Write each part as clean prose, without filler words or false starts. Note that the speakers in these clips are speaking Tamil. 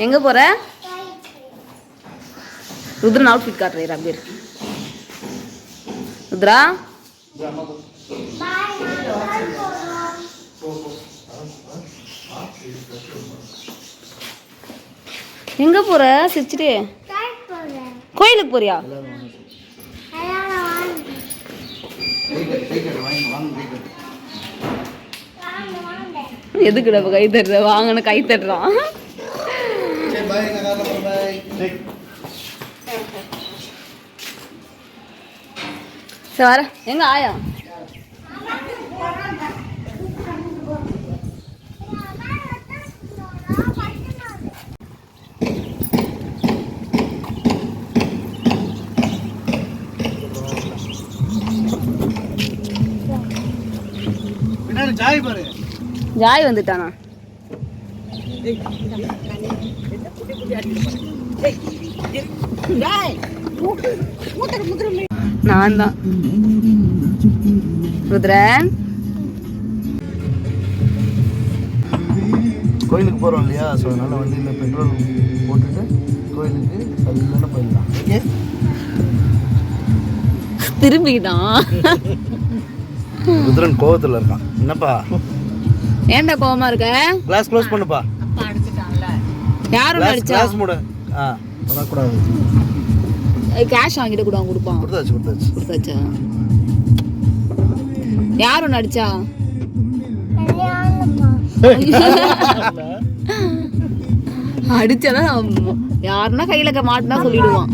எங்க போற? ருத்ரன் அவுட்ஃபிட் காட்டுறீரா பேர் ருத்ரா? எங்க போற சிரிச்சுட்டே? கோயிலுக்கு போறியா? எதுக்குடா கை தட்டுற? வாங்கன்னு கை தட்டுறான். சரி வர. எங்க ஆயா? ஜாய் வந்துட்டானா? நான் தான் ருத்ரன். கோயிலுக்கு போகிறோம் இல்லையா, ஸோ அதனால் வண்டியில் பெட்ரோல் போட்டுட்டு கோயிலுக்கு சல்லுன்னு போயிடலாம். ஓகே, திரும்பிக்கிட்டான். ருத்ரன் கோவத்தில் இருக்கான். என்னப்பா ஏன்டா கோவமா இருக்க? கிளாஸ் க்ளோஸ் பண்ணுப்பா. யாரும் அடிச்சா? கிளாஸ் மூடு. வரக்கூடாது. கேஷ் வாங்கிட்டு கூட கொடுப்பான். கொடுத்தாச்சா? யாரும் அடிச்சா? அடிச்சாதான் யாருன்னா கையில மாட்டினா சொல்லிடுவான்.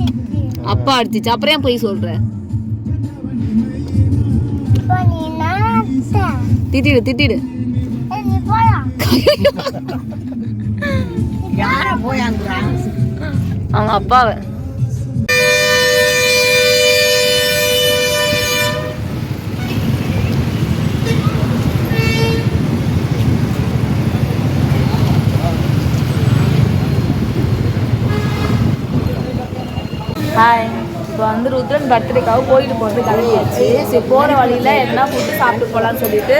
அப்பா அடிச்சிச்சு, அப்புறம் ஏன் போய் சொல்ற? திட்டிடு திட்டிடு. அவங்க அப்பாவை. ஹாய், இப்போ வந்து ருத்ரன் பர்த்டேக்காக கோயிலுக்கு போகிறது கிளம்பியாச்சு. சரி, போகிற வழியில் என்ன ஃபுட்டு சாப்பிட்டு போகலான்னு சொல்லிட்டு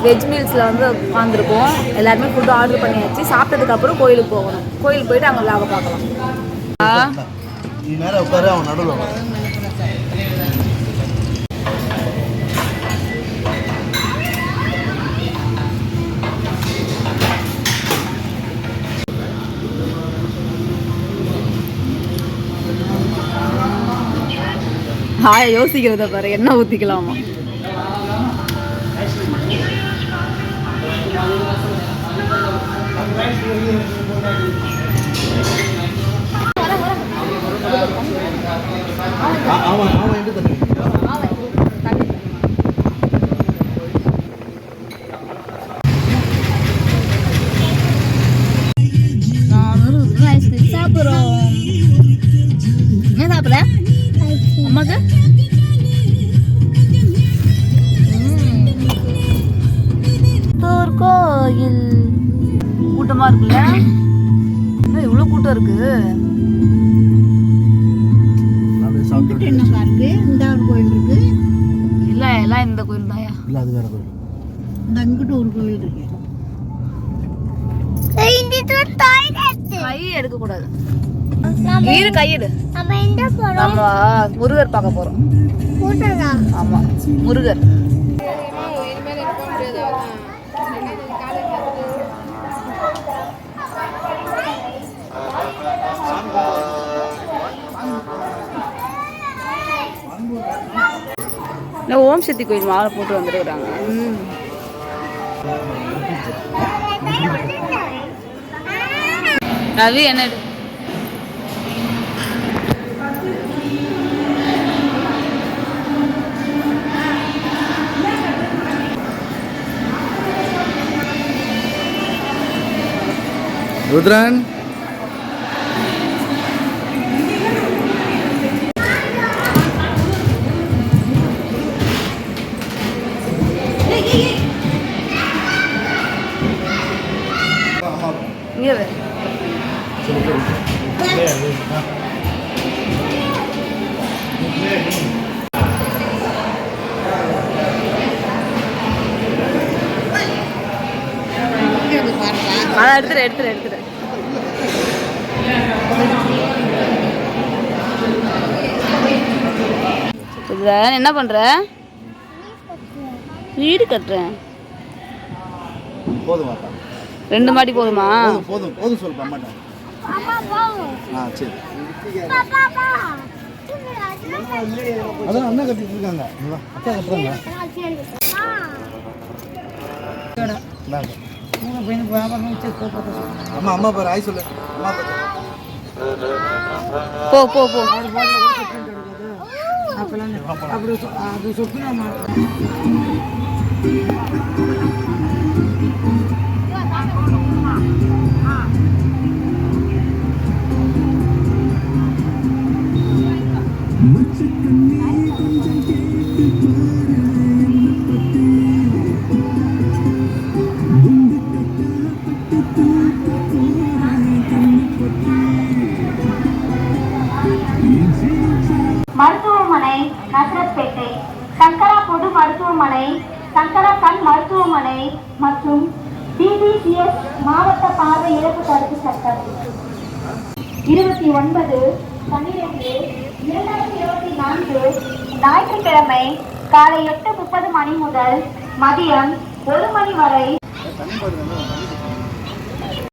வெஜ் மீல்ஸில் வந்து உட்காந்துருக்கோம். எல்லாருமே ஃபுட்டு ஆர்டர் பண்ணியாச்சு. சாப்பிட்டதுக்கப்புறம் கோயிலுக்கு போகணும். கோயிலுக்கு போயிட்டு அங்கே விழாவை பார்க்கலாம். நீ நேரம் உட்காரு, அவன் நடுவில். யோசிக்கிறத பாரு, என்ன ஊற்றிக்கலாமா? சாப்பிட்றோம். என்ன சாப்பிட்ற? அம்மாக்கு கோயில் கூட்டமா இருக்குல்ல? இவ்வளவு கூட்டம் இருக்கு. கோயில் இருக்கு இல்ல? எல்லாம் இந்த கோயில் தான். இல்ல, அது வேற கோயில். அங்கிட்ட ஒரு கோயில் இருக்கு. கை எடுக்க கூடாது. கையெடு. நம்ம முருகர் பார்க்க போறோம். ஆமா, முருகர். ஓம் சக்தி கோயில் மாலை போட்டு வந்துருக்குறாங்க. ரவி என்ன ருத்ரன்? அதை எடுத்துரு என்ன பண்ற? வீடு கட்டுறேன். போதுமா? 2 மாடி போதுமா? போதும் சொல்லுப்பா மாட்டேன். சரி அதான் அண்ணா கட்டிட்டு இருக்காங்க. அக்கா கட்டுறாங்க. அம்மா பாரு ஆய் சொல்லு. போ அப்படி அது சொப்பினா மருத்துவமனை நசரத்பேட்டை, சங்கரா பொது மருத்துவமனை, சங்கரா கண் மருத்துவமனை மற்றும் DBCS மாவட்ட பார்வை இழப்பு தடுப்பு சட்டம் 29/12/2024 ஞாயிற்றுக்கிழமை காலை 8:30 மணி முதல் மதியம் 1 மணி வரை